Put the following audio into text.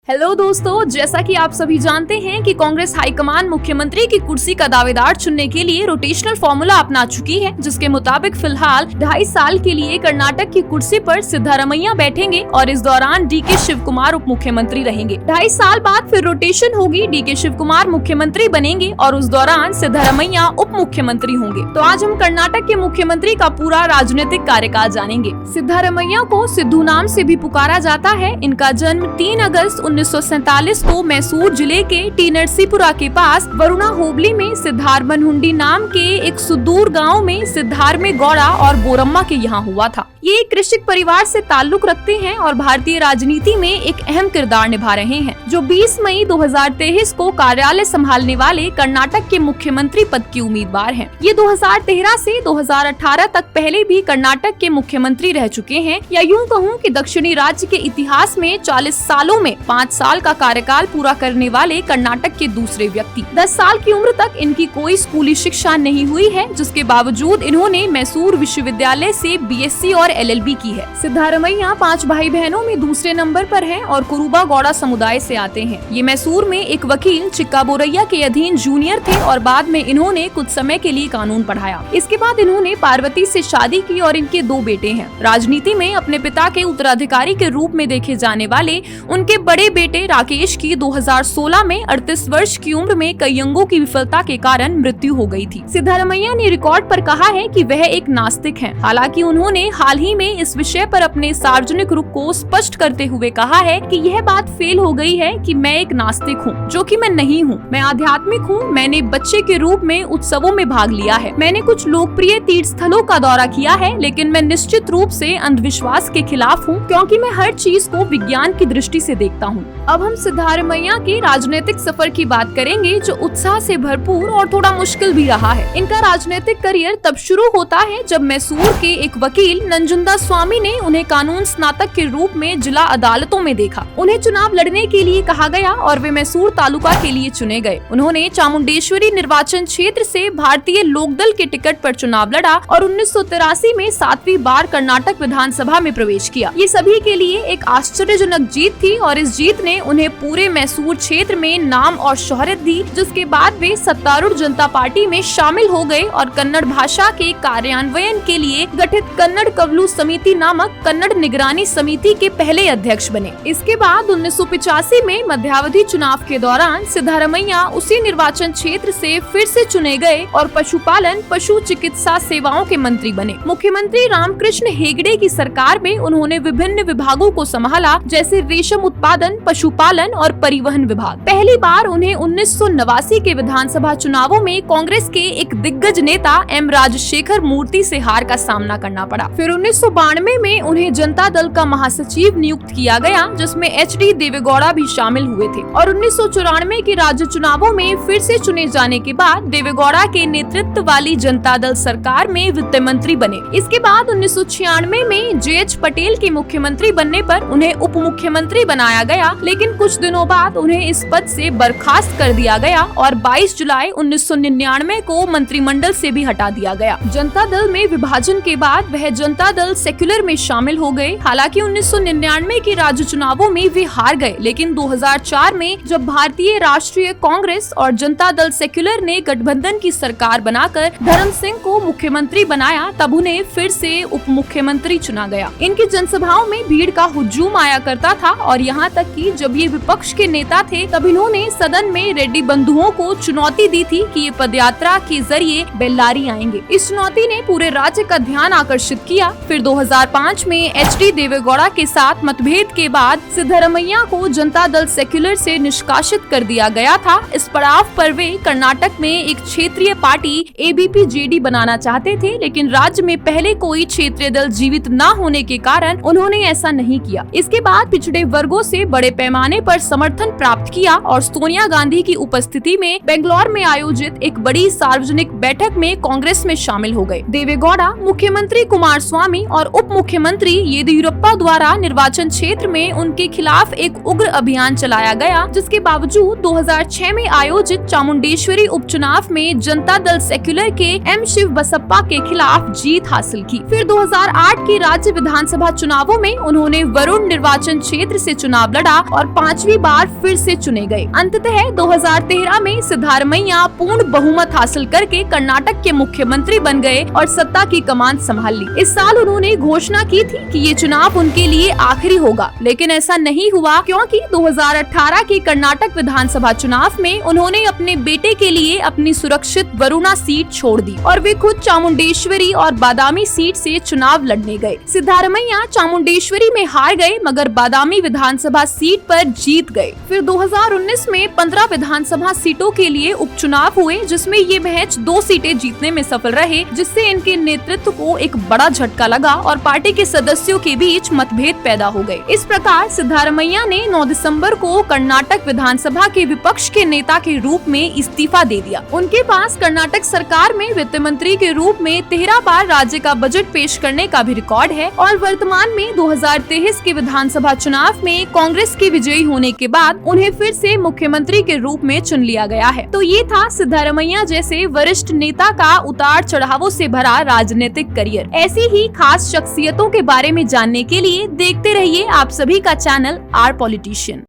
Hello दोस्तों, जैसा कि आप सभी जानते हैं कि कांग्रेस हाईकमान मुख्यमंत्री की कुर्सी का दावेदार चुनने के लिए रोटेशनल फॉर्मूला अपना चुकी है, जिसके मुताबिक फिलहाल 2.5 साल के लिए कर्नाटक की कुर्सी पर सिद्धारमैया बैठेंगे और इस दौरान डीके शिव कुमार उप मुख्यमंत्री रहेंगे। 2.5 साल बाद फिर रोटेशन होगी, डीके शिव कुमार मुख्यमंत्री बनेंगे और उस दौरान सिद्धारमैया उप मुख्यमंत्री होंगे। तो आज हम कर्नाटक के मुख्यमंत्री का पूरा राजनीतिक कार्यकाल जानेंगे। सिद्धारमैया को सिद्धू नाम से भी पुकारा जाता है। इनका जन्म 3 अगस्त 1947 को मैसूर जिले के टी नरसीपुरा के पास वरुणा होबली में सिद्धारमनहुंडी नाम के एक सुदूर गांव में सिद्धारमे गौड़ा और बोरम्मा के यहाँ हुआ था। ये एक कृषक परिवार से ताल्लुक रखते हैं और भारतीय राजनीति में एक अहम किरदार निभा रहे हैं, जो 20 मई 2023 को कार्यालय संभालने वाले कर्नाटक के मुख्यमंत्री पद की उम्मीदवार हैं। ये 2013 से 2018 तक पहले भी कर्नाटक के मुख्यमंत्री रह चुके हैं, या यूं कहूं कि दक्षिणी राज्य के इतिहास में 40 सालों में 5 साल का कार्यकाल पूरा करने वाले कर्नाटक के दूसरे व्यक्ति। 10 साल की उम्र तक इनकी कोई स्कूली शिक्षा नहीं हुई है, जिसके बावजूद इन्होंने मैसूर विश्वविद्यालय से बीएससी और एलएलबी की है। सिद्धारमैया 5 भाई बहनों में दूसरे नंबर पर हैं और कुरुबा गौड़ा समुदाय से आते हैं। ये मैसूर में एक वकील चिक्का बोरैया के अधीन जूनियर थे और बाद में इन्होंने कुछ समय के लिए कानून पढ़ाया। इसके बाद इन्होंने पार्वती से शादी की और इनके 2 बेटे हैं। राजनीति में अपने पिता के उत्तराधिकारी के रूप में देखे जाने वाले उनके बड़े बेटे राकेश की 2016 में 38 वर्ष की उम्र में कई अंगों की विफलता के कारण मृत्यु हो गई थी। सिद्धारमैया ने रिकॉर्ड पर कहा है कि वह एक नास्तिक हैं। हालांकि उन्होंने हाल ही में इस विषय पर अपने सार्वजनिक रुख को स्पष्ट करते हुए कहा है कि यह बात फेल हो गई है कि मैं एक नास्तिक हूँ, जो कि मैं नहीं हूँ। मैं आध्यात्मिक हूँ। मैंने बच्चे के रूप में उत्सवों में भाग लिया है। मैंने कुछ लोकप्रिय तीर्थ स्थलों का दौरा किया है, लेकिन मैं निश्चित रूप से अंधविश्वास के खिलाफ हूँ, क्योंकि मैं हर चीज को विज्ञान की दृष्टि से देखता हूँ। अब हम सिद्धारमैया के राजनीतिक सफर की बात करेंगे, जो उत्साह से भरपूर और थोड़ा मुश्किल भी रहा है। इनका राजनीतिक करियर तब शुरू होता है जब मैसूर के एक वकील नंजुंदा स्वामी ने उन्हें कानून स्नातक के रूप में जिला अदालतों में देखा। उन्हें चुनाव लड़ने के लिए कहा गया और वे मैसूर तालुका के लिए चुने गए। उन्होंने चामुंडेश्वरी निर्वाचन क्षेत्र से भारतीय लोकदल के टिकट पर चुनाव लड़ा और 1983 में 7वीं बार कर्नाटक विधानसभा में प्रवेश किया। ये सभी के लिए एक आश्चर्यजनक जीत थी और इस जीत ने उन्हें पूरे मैसूर क्षेत्र में नाम और शोहरत दी, जिसके बाद वे सत्तारूढ़ जनता पार्टी में शामिल हो गए और कन्नड़ भाषा के कार्यान्वयन के लिए गठित कन्नड़ कवलू समिति नामक कन्नड़ निगरानी समिति के पहले अध्यक्ष बने। इसके बाद 1985 में मध्यावधि चुनाव के दौरान सिद्धारमैया उसी निर्वाचन क्षेत्र से फिर से चुने गए और पशुपालन पशु चिकित्सा सेवाओं के मंत्री बने। मुख्यमंत्री रामकृष्ण हेगड़े की सरकार में उन्होंने विभिन्न विभागों को संभाला, जैसे रेशम उत्पादन, पशुपालन और परिवहन विभाग। पहली बार उन्हें 1989 के विधानसभा चुनावों में कांग्रेस के एक दिग्गज नेता एम राजशेखर मूर्ति से हार का सामना करना पड़ा। फिर 1992 में उन्हें जनता दल का महासचिव नियुक्त किया गया, जिसमें एचडी देवेगौड़ा भी शामिल हुए थे और 1994 के राज्य चुनावों में फिर से चुने जाने के बाद देवेगौड़ा के नेतृत्व वाली जनता दल सरकार में वित्त मंत्री बने। इसके बाद 1996 में जेएच पटेल के मुख्यमंत्री बनने पर उन्हें उप मुख्यमंत्री बनाया गया, लेकिन कुछ दिनों बाद उन्हें इस पद से बर्खास्त कर दिया गया और 22 जुलाई 1999 को मंत्रिमंडल से भी हटा दिया गया। जनता दल में विभाजन के बाद वह जनता दल सेक्युलर में शामिल हो गए। हालांकि 1999 के राज्य चुनावों में वे हार गए, लेकिन 2004 में जब भारतीय राष्ट्रीय कांग्रेस और जनता दल सेक्युलर ने गठबंधन की सरकार बनाकर धर्म सिंह को मुख्यमंत्री बनाया, तब उन्हें फिर से उप मुख्यमंत्री चुना गया। इनकी जनसभाओं में भीड़ का हुजूम आया करता था और यहाँ तक कि जब ये विपक्ष के नेता थे, तब इन्होंने सदन में रेड्डी बंधुओं को चुनौती दी थी कि ये पदयात्रा के जरिए बेल्लारी आएंगे। इस चुनौती ने पूरे राज्य का ध्यान आकर्षित किया। फिर 2005 में एचडी देवेगौड़ा के साथ मतभेद के बाद सिद्धारमैया को जनता दल सेक्युलर से निष्कासित कर दिया गया था। इस पड़ाव पर वे कर्नाटक में एक क्षेत्रीय पार्टी एबीपी-जेडी बनाना चाहते थे, लेकिन राज्य में पहले कोई क्षेत्रीय दल जीवित न होने के कारण उन्होंने ऐसा नहीं किया। इसके बाद पिछड़े वर्गों से बड़े पैमाने पर समर्थन प्राप्त किया और सोनिया गांधी की उपस्थिति में बेंगलौर में आयोजित एक बड़ी सार्वजनिक बैठक में कांग्रेस में शामिल हो गए। देवेगौड़ा मुख्यमंत्री कुमारस्वामी सिद्धरामैया और उप मुख्यमंत्री येदियुरप्पा द्वारा निर्वाचन क्षेत्र में उनके खिलाफ एक उग्र अभियान चलाया गया, जिसके बावजूद 2006 में आयोजित चामुंडेश्वरी उपचुनाव में जनता दल सेक्युलर के एम शिव बसप्पा के खिलाफ जीत हासिल की। फिर 2008 के राज्य विधानसभा चुनावों में उन्होंने वरुण निर्वाचन क्षेत्र से चुनाव लड़ा और 5वीं बार फिर से चुने गए। अंततः 2013 में सिद्धरामैया पूर्ण बहुमत हासिल करके कर्नाटक के मुख्यमंत्री बन गए और सत्ता की कमान संभाल ली। इस साल उन्होंने घोषणा की थी कि ये चुनाव उनके लिए आखिरी होगा, लेकिन ऐसा नहीं हुआ, क्योंकि 2018 के कर्नाटक विधानसभा चुनाव में उन्होंने अपने बेटे के लिए अपनी सुरक्षित वरुणा सीट छोड़ दी और वे खुद चामुंडेश्वरी और बादामी सीट से चुनाव लड़ने गए। सिद्धरामैया चामुंडेश्वरी में हार गए, मगर बादामी विधानसभा सीट पर जीत गए। फिर 2019 में 15 विधानसभा सीटों के लिए उपचुनाव हुए, जिसमें ये महज 2 सीटें जीतने में सफल रहे, जिससे इनके नेतृत्व को एक बड़ा झटका लगा और पार्टी के सदस्यों के बीच मतभेद पैदा हो गए। इस प्रकार सिद्धरामैया ने 9 दिसंबर को कर्नाटक विधानसभा के विपक्ष के नेता के रूप में इस्तीफा दे दिया। उनके पास कर्नाटक सरकार में वित्त मंत्री के रूप में 13 बार राज्य का बजट पेश करने का भी रिकॉर्ड है और वर्तमान में 2023 के विधानसभा चुनाव में कांग्रेस के विजयी होने के बाद उन्हें फिर से मुख्यमंत्री के रूप में चुन लिया गया है। तो ये था सिद्धरामैया जैसे वरिष्ठ नेता का उतार चढ़ावों से भरा राजनीतिक करियर। ऐसी ही खास शख्सियतों के बारे में जानने के लिए देखते रहिए आप सभी का चैनल आर पॉलिटिशियन।